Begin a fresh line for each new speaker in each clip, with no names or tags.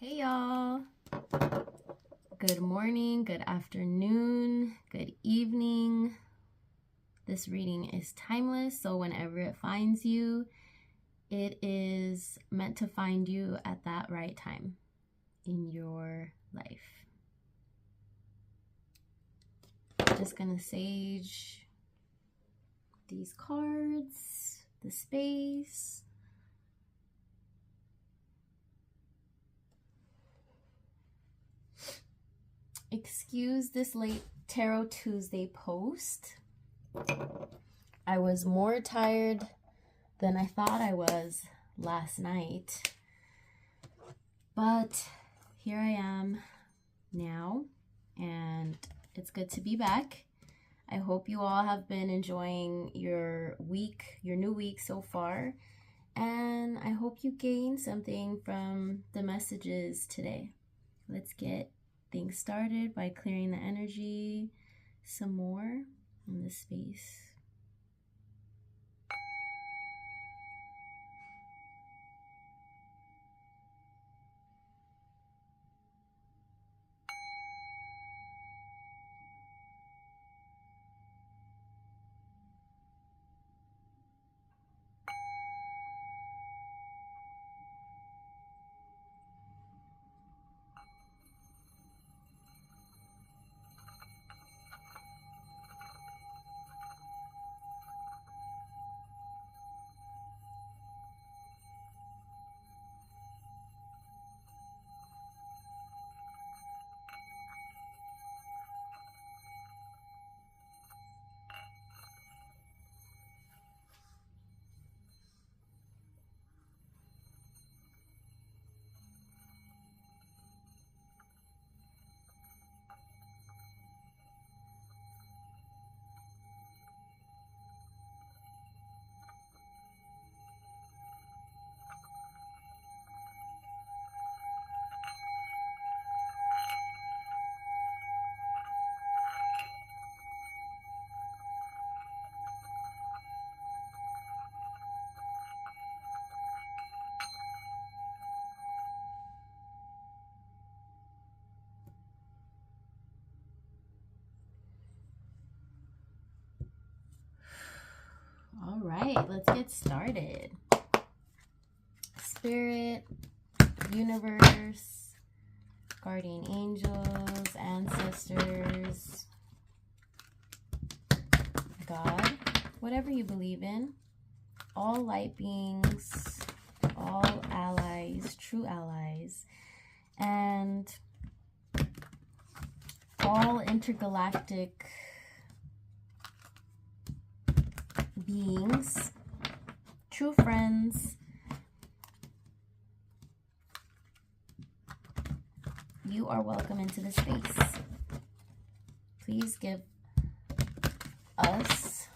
Hey y'all, good morning, good afternoon, good evening. This reading is timeless, so whenever it finds you, it is meant to find you at that right time in your life. I'm just gonna sage these cards, the space. Excuse this late Tarot Tuesday post. I was more tired than I thought I was last night, but here I am now, and it's good to be back. I hope you all have been enjoying your week, your new week so far, and I hope you gained something from the messages today. Let's get things started by clearing the energy some more in this space. All right, let's get started. Spirit, universe, guardian angels, ancestors, God, whatever you believe in, all light beings, all allies, true allies, and all intergalactic beings, true friends, you are welcome into the space. Please give us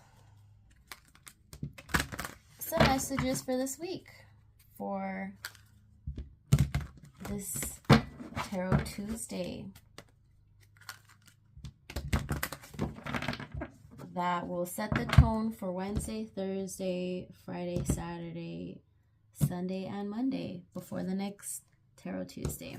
some messages for this week, for this Tarot Tuesday, that will set the tone for Wednesday, Thursday, Friday, Saturday, Sunday, and Monday before the next Tarot Tuesday.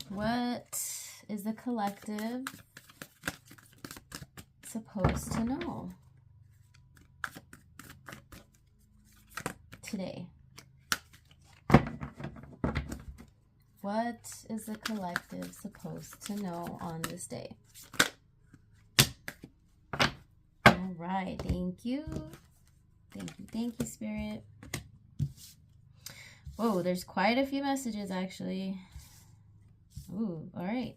What is the collective supposed to know today? What is the collective supposed to know on this day? All right, thank you. Thank you, Spirit. Whoa, there's quite a few messages, actually. Ooh, all right.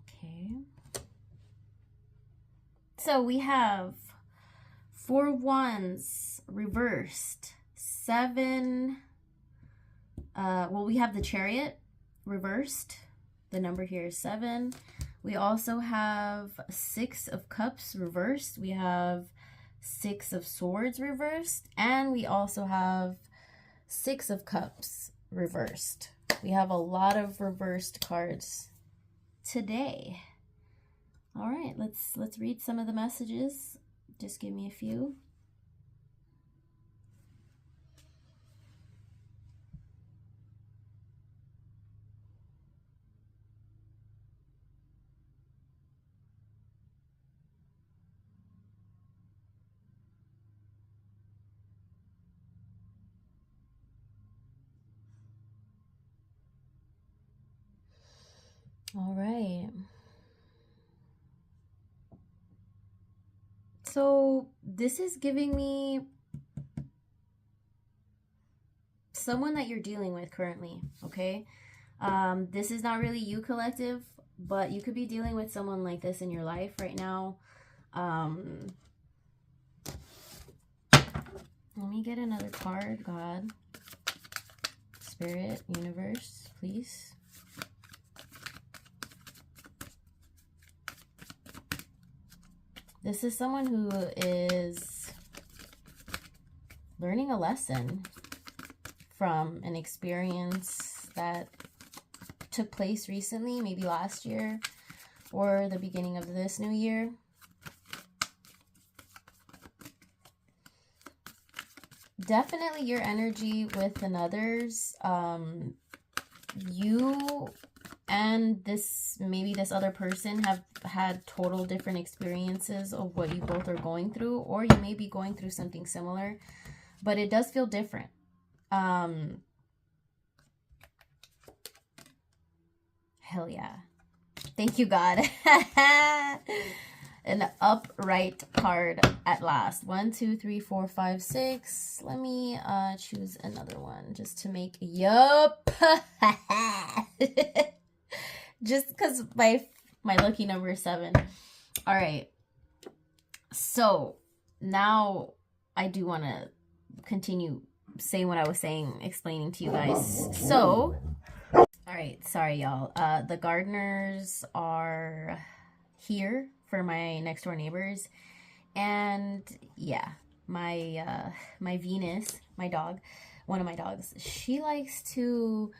Okay. So we have 4 wands reversed, 7... we have the Chariot reversed. The number here is 7. We also have 6 of Cups reversed. We have 6 of Swords reversed. And we also have 6 of Cups reversed. We have a lot of reversed cards today. All right, let's read some of the messages Just give me a few. All right. So this is giving me someone that you're dealing with currently, okay? This is not really you, collective, but you could be dealing with someone like this in your life right now. Let me get another card. God, Spirit, Universe, please. This is someone who is learning a lesson from an experience that took place recently, maybe last year or the beginning of this new year. Definitely your energy with another's. You and maybe this other person have had total different experiences of what you both are going through, or you may be going through something similar, but it does feel different. Hell yeah. Thank you, God. An upright card at last. 1, 2, 3, 4, 5, 6. Let me choose another one just to make yup. Just because my lucky number is 7. All right. So now I do want to continue saying what I was saying, explaining to you guys. So, all right. Sorry, y'all. The gardeners are here for my next door neighbors, and yeah, my Venus, my dog, one of my dogs, she likes to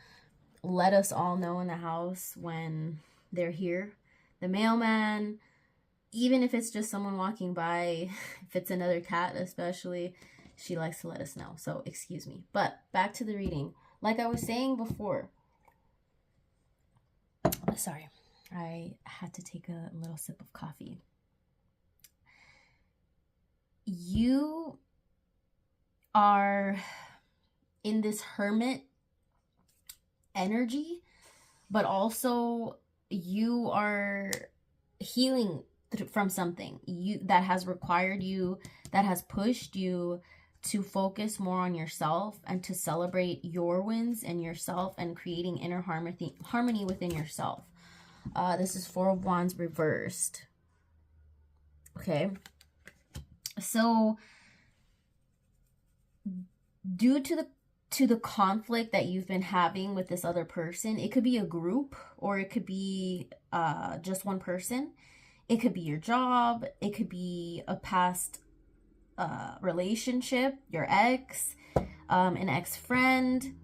let us all know in the house when they're here. The mailman, even if it's just someone walking by, if it's another cat especially, she likes to let us know. So excuse me, but back to the reading. Like I was saying before, sorry, I had to take a little sip of coffee. You are in this hermit energy, but also you are healing from something that has required you, that has pushed you to focus more on yourself and to celebrate your wins and yourself and creating inner harmony within yourself. This is 4 of Wands reversed. Okay. So due to the conflict that you've been having with this other person, it could be a group or it could be just one person. It could be your job. It could be a past relationship, your ex, an ex-friend,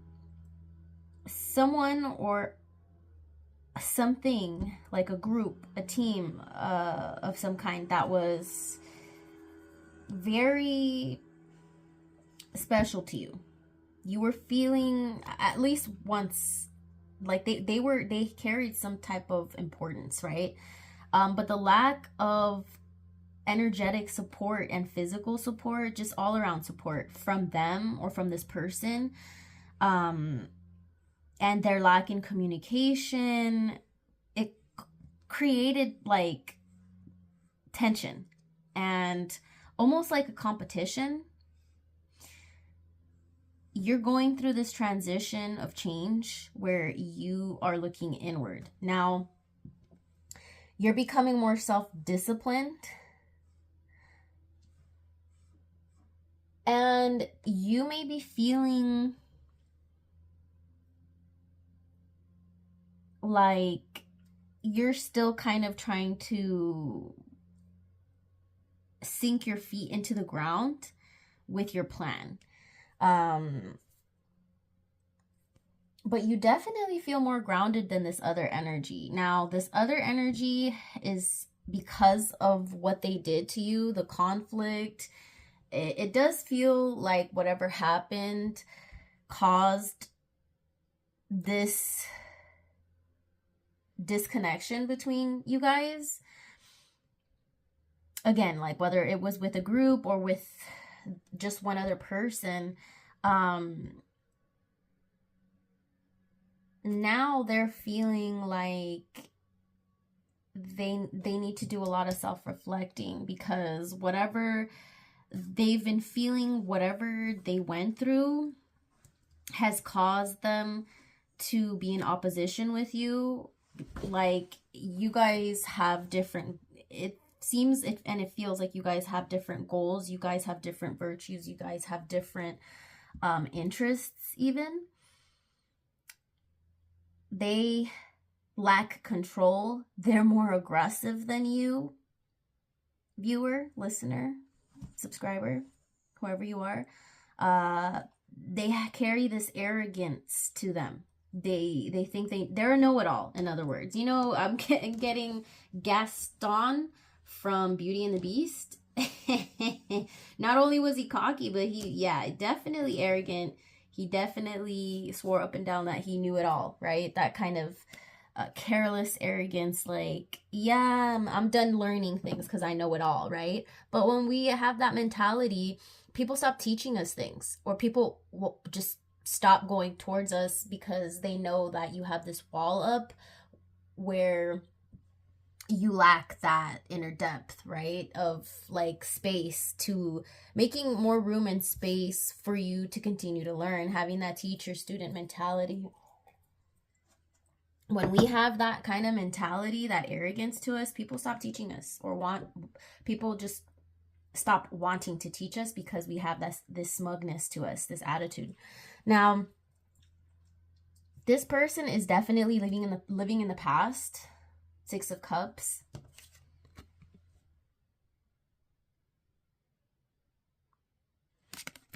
someone or something like a group, a team of some kind that was very special to you. You were feeling at least once like they carried some type of importance, right? But the lack of energetic support and physical support, just all around support from them or from this person, and their lack in communication, it created like tension and almost like a competition. You're going through this transition of change where you are looking inward. Now, you're becoming more self-disciplined. And you may be feeling like you're still kind of trying to sink your feet into the ground with your plan. But you definitely feel more grounded than this other energy. Now, this other energy is because of what they did to you, the conflict. It does feel like whatever happened caused this disconnection between you guys. Again, like whether it was with a group or with just one other person, now they're feeling like they need to do a lot of self-reflecting, because whatever they've been feeling, whatever they went through, has caused them to be in opposition with you. Like, you guys have different, it seems and it feels like you guys have different goals, you guys have different virtues, you guys have different interests even. They lack control. They're more aggressive than you, viewer, listener, subscriber, whoever you are. They carry this arrogance to them. They think they're a know-it-all, in other words. You know, I'm getting Gaston from Beauty and the Beast. Not only was he cocky, but definitely arrogant. He definitely swore up and down that he knew it all, right? That kind of careless arrogance, like, yeah, I'm done learning things because I know it all, right? But when we have that mentality, people stop teaching us things, or people will just stop going towards us because they know that you have this wall up where you lack that inner depth, right? Of like space, to making more room and space for you to continue to learn, having that teacher-student mentality. When we have that kind of mentality, that arrogance to us, people stop teaching us, or people just stop wanting to teach us because we have this smugness to us, this attitude. Now, this person is definitely living in the past. Six of Cups.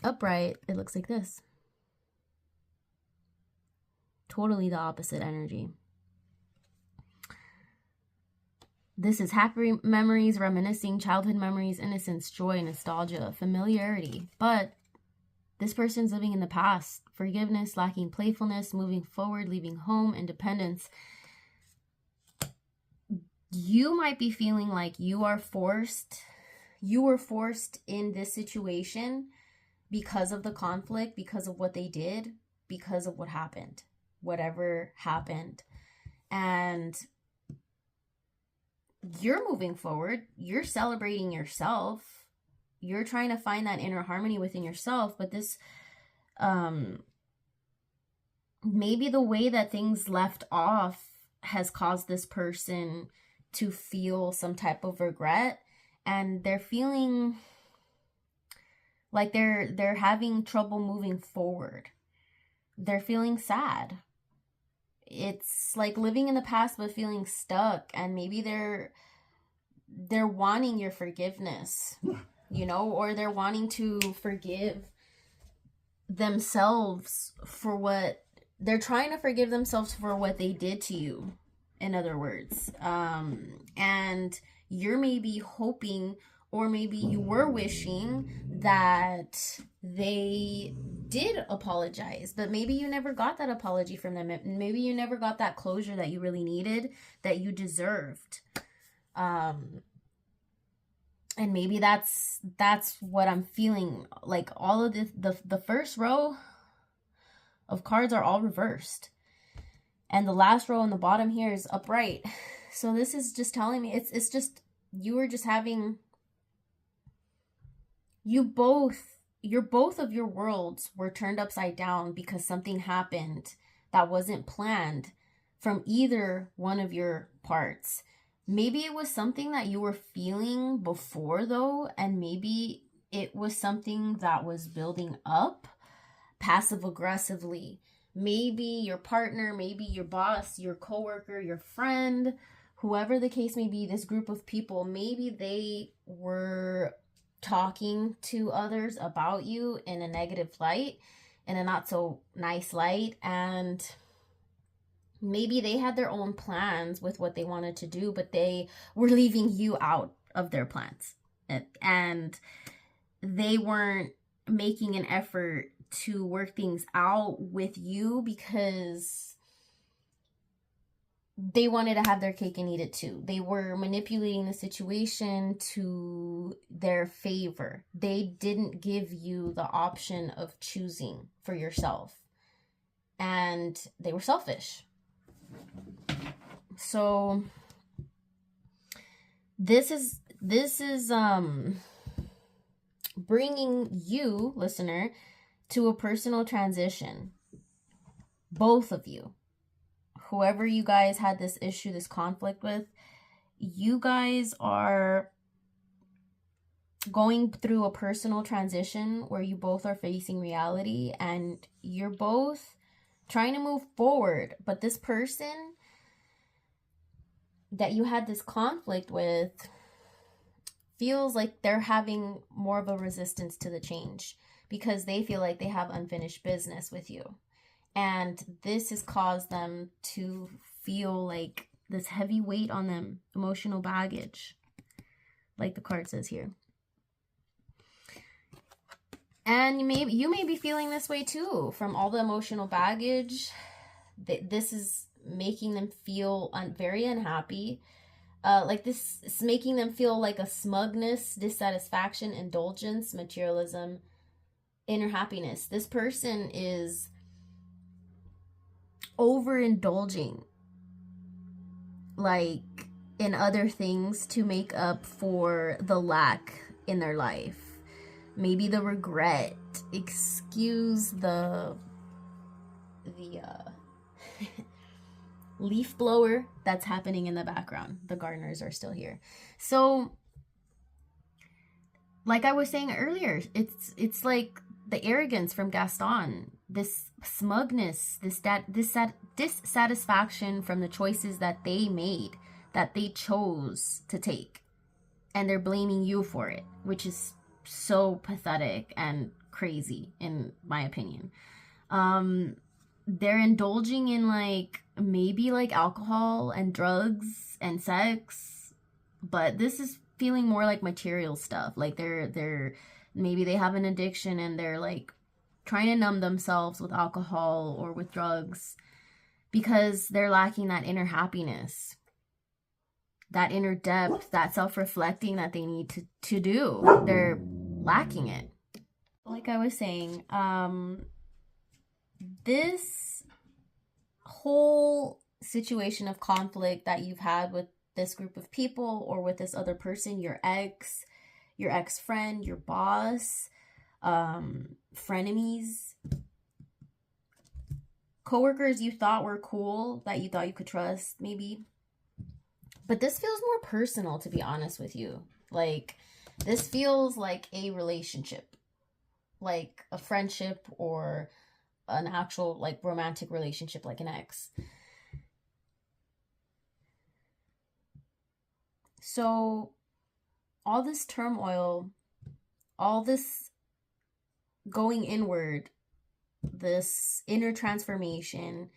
Upright, it looks like this. Totally the opposite energy. This is happy memories, reminiscing, childhood memories, innocence, joy, nostalgia, familiarity. But this person's living in the past. Forgiveness, lacking playfulness, moving forward, leaving home, independence. You might be feeling like you were forced in this situation because of the conflict, because of what they did, because of what happened, whatever happened. And you're moving forward, you're celebrating yourself, you're trying to find that inner harmony within yourself. But this, maybe the way that things left off has caused this person to feel some type of regret, and they're feeling like they're having trouble moving forward. They're feeling sad. It's like living in the past but feeling stuck, and maybe they're wanting your forgiveness, you know, or they're wanting to forgive themselves for what they're trying to forgive themselves for what they did to you, in other words. And you're maybe hoping, or maybe you were wishing, that they did apologize, but maybe you never got that apology from them. Maybe you never got that closure that you really needed, that you deserved. And maybe that's what I'm feeling. Like, all of the first row of cards are all reversed, and the last row on the bottom here is upright. So this is just telling me it's just, you were just having, both of your worlds were turned upside down because something happened that wasn't planned from either one of your parts. Maybe it was something that you were feeling before, though, and maybe it was something that was building up passive aggressively. Maybe your partner, maybe your boss, your coworker, your friend, whoever the case may be, this group of people, maybe they were talking to others about you in a negative light, in a not so nice light, and maybe they had their own plans with what they wanted to do, but they were leaving you out of their plans. And they weren't making an effort to work things out with you because they wanted to have their cake and eat it too. They were manipulating the situation to their favor. They didn't give you the option of choosing for yourself. And they were selfish. So this is bringing you, listener, to a personal transition. Both of you. Whoever you guys had this issue, this conflict with, you guys are going through a personal transition where you both are facing reality and you're both trying to move forward. But this person that you had this conflict with feels like they're having more of a resistance to the change because they feel like they have unfinished business with you. And this has caused them to feel like this heavy weight on them, emotional baggage, like the card says here. And you may be feeling this way too, from all the emotional baggage. This is making them feel very unhappy. Like this is making them feel like a smugness, dissatisfaction, indulgence, materialism, inner happiness. This person is overindulging like in other things to make up for the lack in their life. Maybe the regret. Excuse the leaf blower that's happening in the background. The gardeners are still here. So like I was saying earlier, it's like the arrogance from Gaston, this smugness, this dissatisfaction from the choices that they made, that they chose to take, and they're blaming you for it, which is so pathetic and crazy in my opinion. They're indulging in like maybe like alcohol and drugs and sex, but this is feeling more like material stuff. Like they're maybe they have an addiction and they're like trying to numb themselves with alcohol or with drugs because they're lacking that inner happiness, that inner depth, that self-reflecting that they need to do. They're lacking it. Like I was saying, this whole situation of conflict that you've had with this group of people or with this other person, your ex-friend, your boss, frenemies, coworkers you thought were cool, that you thought you could trust, maybe. But this feels more personal, to be honest with you. Like, this feels like a relationship, like a friendship or an actual, like, romantic relationship, like an ex. So all this turmoil, all this going inward, this inner transformation,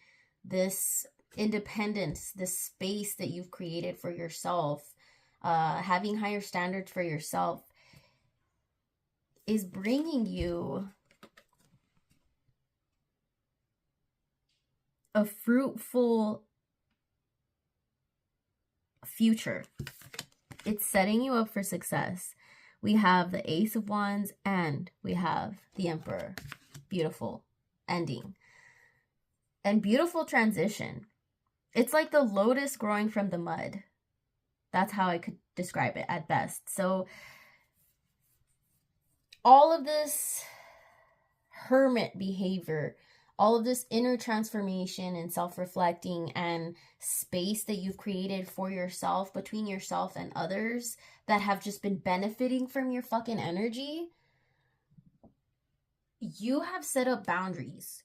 this independence, this space that you've created for yourself, having higher standards for yourself, is bringing you a fruitful future. It's setting you up for success. We have the Ace of Wands and we have the Emperor. Beautiful ending. And beautiful transition. It's like the lotus growing from the mud. That's how I could describe it at best. So all of this hermit behavior, all of this inner transformation and self-reflecting and space that you've created for yourself, between yourself and others that have just been benefiting from your fucking energy, you have set up boundaries.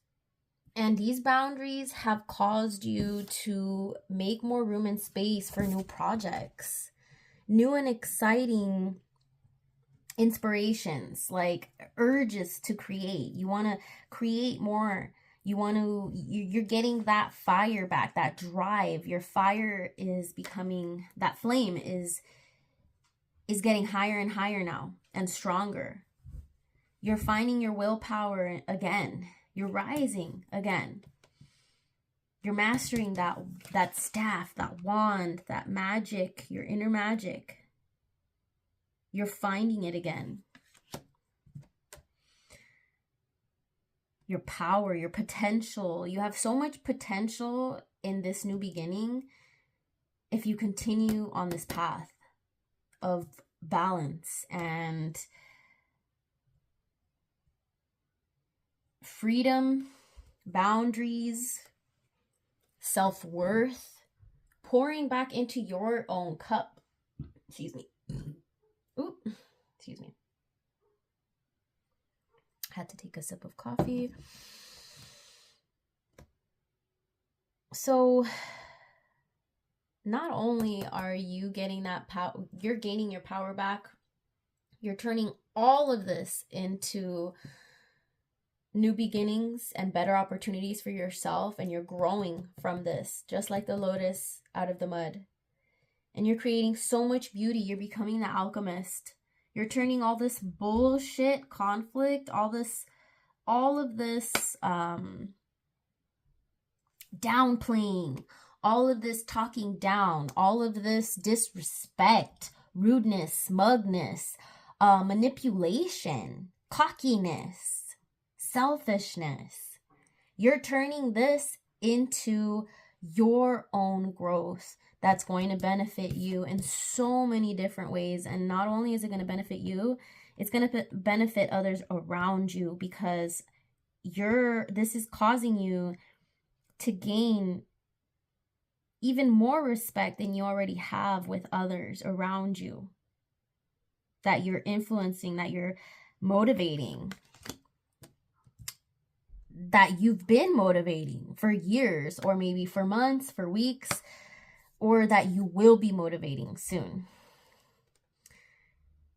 And these boundaries have caused you to make more room and space for new projects, new and exciting inspirations, like urges to create. You want to create more. You're getting that fire back, that drive. Your fire is becoming, that flame is getting higher and higher now and stronger. You're finding your willpower again. You're rising again. You're mastering that staff, that wand, that magic, your inner magic. You're finding it again. Your power, your potential. You have so much potential in this new beginning if you continue on this path of balance and freedom, boundaries, self-worth, pouring back into your own cup. Excuse me. Oop, excuse me. Had to take a sip of coffee. So not only are you getting that power, you're gaining your power back, you're turning all of this into new beginnings and better opportunities for yourself, and you're growing from this, just like the lotus out of the mud. And you're creating so much beauty. You're becoming the alchemist. You're turning all this bullshit, conflict, all of this downplaying, all of this talking down, all of this disrespect, rudeness, smugness, manipulation, cockiness, selfishness. You're turning this into your own growth that's going to benefit you in so many different ways. And not only is it going to benefit you, it's going to benefit others around you, because this is causing you to gain even more respect than you already have with others around you, that you're influencing, that you're motivating, that you've been motivating for years, or maybe for months, for weeks, or that you will be motivating soon.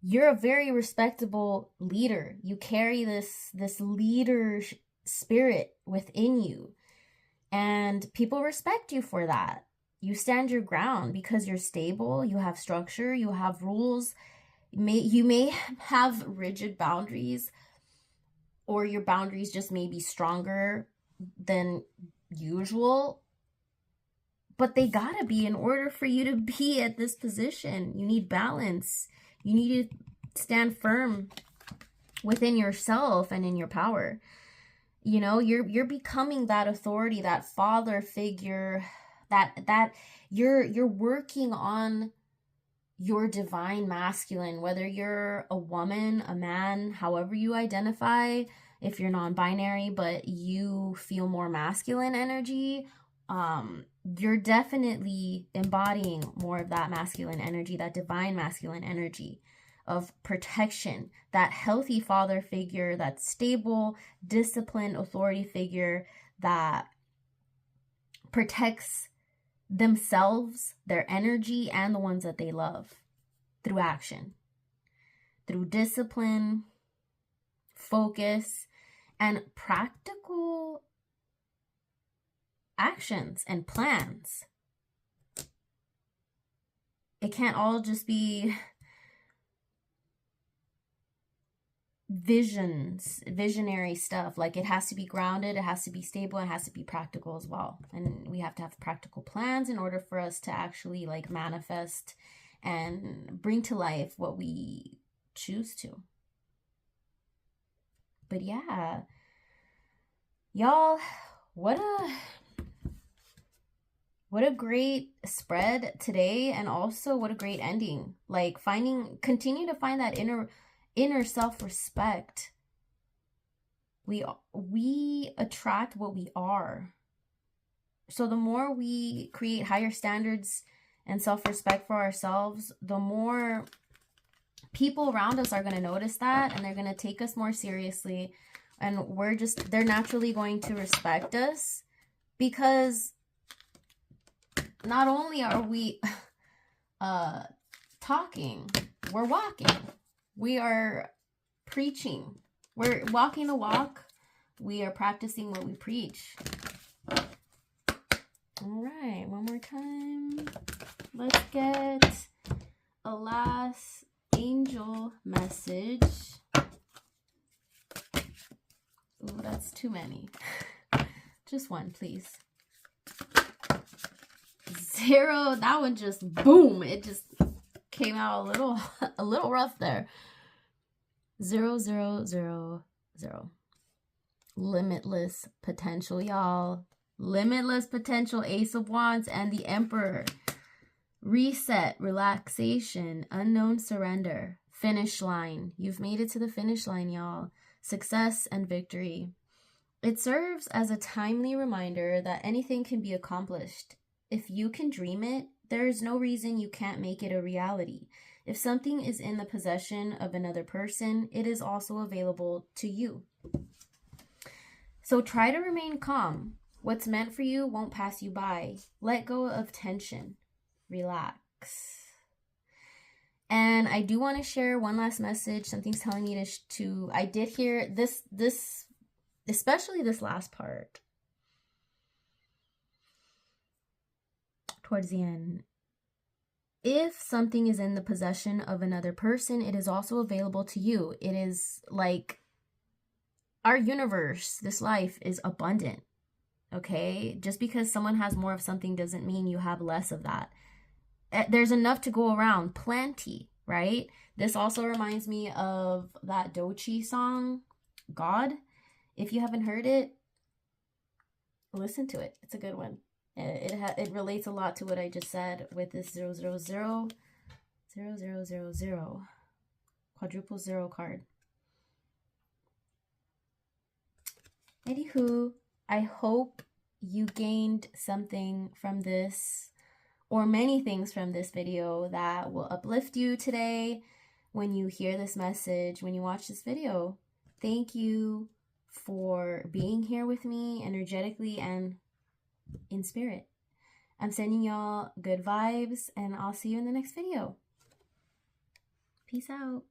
You're a very respectable leader. You carry this leader spirit within you, and people respect you for that. You stand your ground because you're stable, you have structure, you have rules. You may have rigid boundaries, or your boundaries just may be stronger than usual, but they gotta be in order for you to be at this position. You need balance. You need to stand firm within yourself and in your power. You know, you're becoming that authority, that father figure, that you're working on your divine masculine, whether you're a woman, a man, however you identify, if you're non-binary, but you feel more masculine energy, you're definitely embodying more of that masculine energy, that divine masculine energy of protection, that healthy father figure, that stable, disciplined authority figure that protects themselves, their energy, and the ones that they love through action, through discipline, focus, and practical actions and plans. It can't all just be visionary stuff. Like, it has to be grounded, it has to be stable, it has to be practical as well. And we have to have practical plans in order for us to actually like manifest and bring to life what we choose to. But yeah, y'all, what a great spread today, and also what a great ending. Like, continue to find that inner self-respect. We attract what we are. So the more we create higher standards and self-respect for ourselves, the more people around us are going to notice that, and they're going to take us more seriously, and they're naturally going to respect us, because not only are we talking, we're walking. We are preaching. We're walking the walk We are practicing what we preach. All right, one more time. Let's get a last angel message. Ooh, that's too many. Just one, please. 0. That one just boom. It just came out a little rough there. 0, 0, 0, 0. Limitless potential, y'all. Limitless potential. Ace of Wands and the Emperor. Reset, relaxation, unknown surrender, finish line. You've made it to the finish line, y'all. Success and victory. It serves as a timely reminder that anything can be accomplished. If you can dream it, there is no reason you can't make it a reality. If something is in the possession of another person, it is also available to you. So try to remain calm. What's meant for you won't pass you by. Let go of tension. Relax. And I do want to share one last message. Something's telling me to I did hear this, especially this last part. Towards the end. If something is in the possession of another person, it is also available to you. It is like our universe, this life is abundant. Okay? Just because someone has more of something doesn't mean you have less of that. There's enough to go around, plenty, right? This also reminds me of that Doechii song, God. If you haven't heard it, listen to it. It's a good one. It relates a lot to what I just said with this 000, 0000, quadruple 0 card. Anywho, I hope you gained something from this, or many things from this video that will uplift you today when you hear this message, when you watch this video. Thank you for being here with me energetically and in spirit. I'm sending y'all good vibes, and I'll see you in the next video. Peace out.